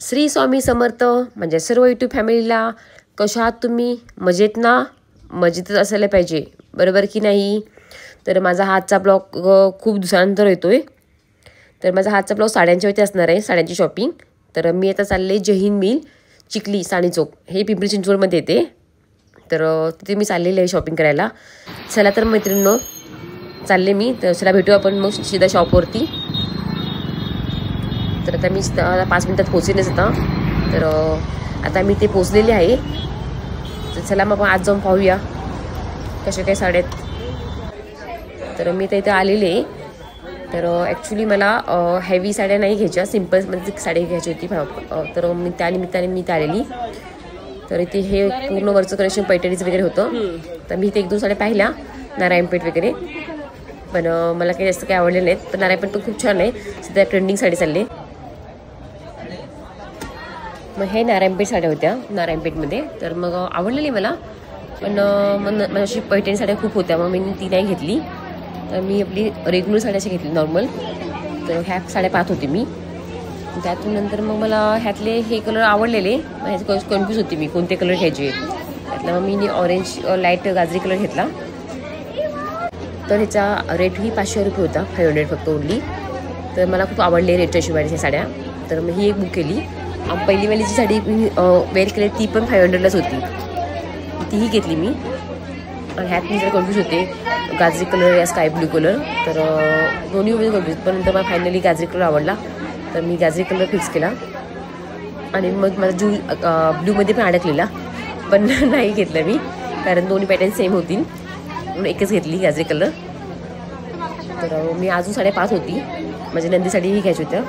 श्री स्वामी समर्थ म्हणजे सर्व यूट्यूब फॅमिलीला कशा आहात तुम्ही? मजेत ना? मजेतच असायला पाहिजे, बरोबर की नाही? तर माझा हातचा ब्लॉग खूप दिवसानंतर येतोय. तर माझा हातचा ब्लॉग साड्यांच्या वरती असणार आहे, साड्यांची शॉपिंग. तर मी आता चालले जय हिंद मिल चिखली साडी चौक, हे पिंपरी चिंचवडमध्ये येते. तर तिथे मी चाललेले आहे शॉपिंग करायला. चला तर मैत्रिणींनो, चालले मी. तर चला भेटू आपण मग सीधा शॉपवरती. तर आता मी 5 मिनिटात पोहोचेनच आता. तर आता मी ते पोचलेले आहे. तर चला मग आज जाऊन पाहूया कशा काय साड्या आहेत. तर मी तर इथे आलेले आहे. तर ॲक्च्युली मला हेवी साड्या नाही घ्यायच्या, सिम्पलमध्ये साडी घ्यायची होती. तर मी त्या निमित्ताने मी इथे आलेली. तर इथे हे पूर्ण वरचं कलेक्शन पैठणीचं वगैरे होतं. तर मी इथे 1-2 साड्या पाहिल्या, नारायणपेठ वगैरे. पण मला काही जास्त काही आवडले नाहीत. पण नारायणपेठ पण खूप छान आहे, सध्या ट्रेंडिंग साडी चालली. मग हे नारायणपेठ साड्या होत्या नारायणपेठमध्ये. तर मग आवडलेली मला. पण मला अशी पैठणी साड्या खूप होत्या, मग मी ती नाही घेतली. तर मी आपली रेग्युलर साड्याशी घेतली, नॉर्मल. तर ह्या साड्या पाहत होते मी. त्यातून नंतर मग मला ह्यातले हे कलर आवडलेले. ह्याचे कन्फ्यूज होती मी कोणते कलर घ्यायचे. त्यातला मग मी ऑरेंज लाईट गाजरी कलर घेतला. तर ह्याचा रेटही 500 रुपये होता, 500 फक्त ओनली. तर मला खूप आवडले रेटच्या शिवाय ह्या साड्या. तर मग ही एक बुक केली. पहिलीवाली जी साडी मी वेअर केली ती पण 500लाच होती, तीही घेतली मी. आणि ह्यात मी जरा कन्फ्यूज होते, गाजरी कलर या स्काय ब्ल्यू कलर. तर दोन्हीमध्ये कन्फ्यूज. पण नंतर मला फायनली गाजरी कलर आवडला, तर मी गाजरी कलर फिक्स केला. आणि मग माझा ब्ल्यूमध्ये पण अडकलेला, पण नाही घेतलं मी, कारण दोन्ही पॅटर्न सेम होतील म्हणून एकच घेतली गाजरी कलर. तर मी अजून साड्या पाहत होती, माझी नंदी साडी ही घ्यायची होत्या.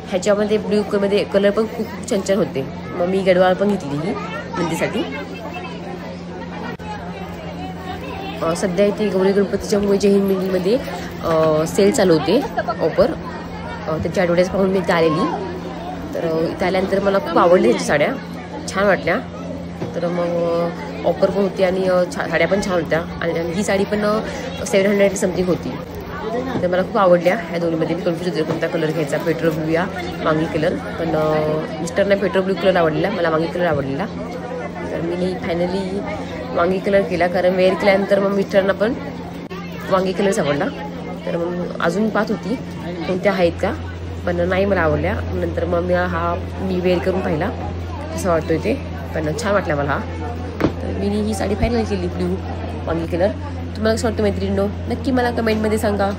ह्याच्यामध्ये ब्ल्यूमध्ये कलर पण खूप छान छान होते. मग मी गडवाळ पण घेतली ही नंदीसाठी. सध्या इथे गौरी गणपतीच्यामुळे जय हिंद मिलमध्ये सेल चालू होते, ऑफर. त्याची ॲडव्हर्टाईज पाहून मी इथे आलेली. तर इथे आल्यानंतर मला खूप आवडल्या त्याच्या साड्या, छान वाटल्या. तर मग ऑफर पण होती आणि साड्या पण छान होत्या. आणि ही साडी पण 700 समथिंग होती. तर मला खूप आवडल्या. ह्या दोन्हीमध्ये मी कन्फ्यूज होते कोणता कलर घ्यायचा, पेट्रोल ब्ल्यू या वांगी कलर. पण मिस्टरना पेट्रोल ब्ल्यू कलर आवडलेला, मला वांगी कलर आवडलेला. तर मी फायनली वांगी कलर केला, कारण वेअर केल्यानंतर मग मिस्टरना पण वांगी कलरच आवडला. तर मग अजून पाहत होती कोणत्या आहेत का, पण नाही मला आवडल्या. नंतर मग मी वेअर करून पाहिला कसा वाटतोय ते, पण छान वाटला मला हा. तर मी ही साडी फायनल केली, ब्ल्यू वांगी कलर. तुम्हाला कसं वाटतं मैत्रिणींनो? नक्की मला कमेंटमध्ये सांगा.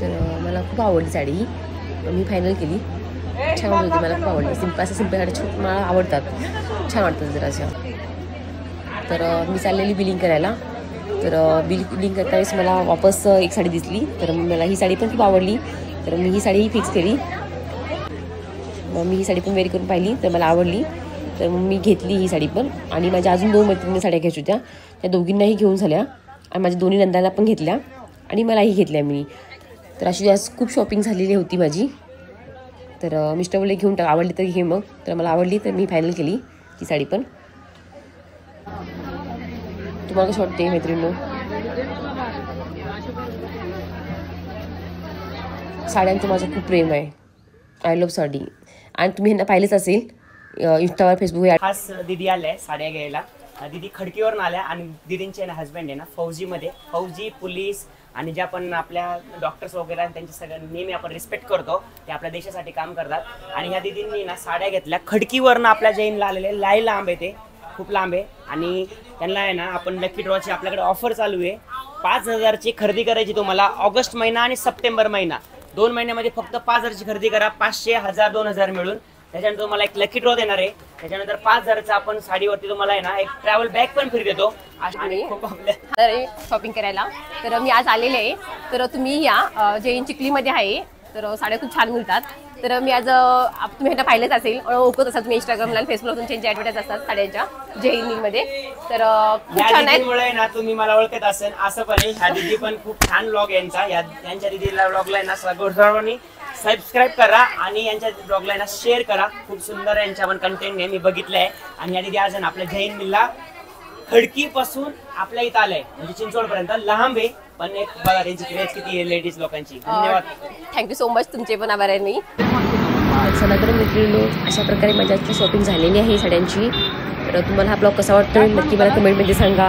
तर मला खूप आवडली साडी, मी फायनल केली. छान होती, मला खूप आवडली. सिंपल साड्या खूप मला आवडतात, छान वाटतात जरा अशा. तर मी चाललेली बिलिंग करायला. तर बिलिंग करता वेळेस मला वापस एक साडी दिसली. तर मला ही साडी पण खूप आवडली, तर मी ही साडीही फिक्स केली. मग मी ही साडी पण वेअर करून पाहिली, तर मला आवडली. तर मग मी घेतली ही साडी पण. आणि माझ्या अजून 2 मैत्रिणी साड्या घ्यायच्या होत्या, त्या दोघींनाही घेऊन झाल्या. आणि माझ्या दोन्ही नंदांना पण घेतल्या आणि मलाही घेतल्या मी. तर अशी आज खूप शॉपिंग झालेली होती माझी. तर मिस्टर बोलले घेऊन टाक, आवडली तर घे मग. तर मला आवडली, तर मी फायनल केली ही साडी पण. तुम्हाला कसं वाटते मैत्रिणींनो? साड्यांचं माझं खूप प्रेम आहे, आय लव्ह साडी. आणि तुम्ही ह्यांना पाहिलेच असेल इंस्टावर, फेसबुक. खास दीदी आल्या साड्या घ्यायला. दीदी खडकीवरून आल्या आणि दीदींचे ना हस्बंड आहे ना फौजीमध्ये, फौजी पोलीस आणि ज्या पण आपल्या डॉक्टर्स वगैरे त्यांचे सगळं नेहमी आपण रिस्पेक्ट करतो, ते आपल्या देशासाठी काम करतात. आणि ह्या दीदींनी ना साड्या घेतल्या खडकीवरनं आपल्या जैनला आलेले. लाई लांब आहे, ते खूप लांब आहे. आणि त्यांना आहे ना आपण लकी ड्रॉची आपल्याकडे ऑफर चालू आहे. 5000ची खरेदी करायची तुम्हाला. ऑगस्ट महिना आणि सप्टेंबर महिना 2 महिन्यामध्ये फक्त 5000ची खरेदी करा. 500, 1000, 2000 मिळून. त्याच्यानंतर तुम्हाला एक लकी ड्रॉ देणार आहे. त्याच्यानंतर 5000चा आपण साडीवरती तुम्हाला आहे ना एक ट्रॅव्हल बॅग पण फ्री देतो. आणि शॉपिंग करायला. तर मी आज आलेले आहे. तर तुम्ही या जैन चिखलीमध्ये आहे. तर साड्या खूप छान मिळतात. तर मी आज तुम्ही ह्यांना पाहिलंच असेल, ओळखत असाल तुम्ही इंस्टाग्रामला आणि फेसबुकला तुमच्या ॲडव्हर्टाईज असतात साड्यांच्या जय हिंदमध्ये. तर खूप या छान आहेत. दीदीमुळे ना तुम्ही मला ओळखत असेल असं पण आहे. ह्या दीदी पण खूप छान ब्लॉग यांचा, यांच्या दीदीला ब्लॉगला ना सर्वांनी सबस्क्राईब करा आणि यांच्या ब्लॉगला ना शेअर करा. खूप सुंदर यांच्या पण कंटेंट आहे, मी बघितलंय. आणि या दीदी आज ना आपल्या जैन मिलला खडकीपासून आपल्या इथं आलंय, म्हणजे चिंचवडपर्यंत लांब आहे, पण एक बघा त्यांची क्रेज किती आहे लेडीज लोकांची. धन्यवाद. थँक्यू सो मच, तुमचे पण आभार आहे मी. चला तर मित्रांनो, अशा प्रकारे माझी आजची शॉपिंग झालेली आहे साड्यांची. तर तुम्हाला हा ब्लॉग कसा वाटतोय नक्की मला कमेंटमध्ये सांगा.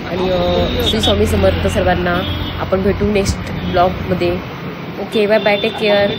आणि श्री स्वामी समर्थ सर्वांना. आपण भेटू नेक्स्ट ब्लॉगमध्ये. Okay, bye bye, take care.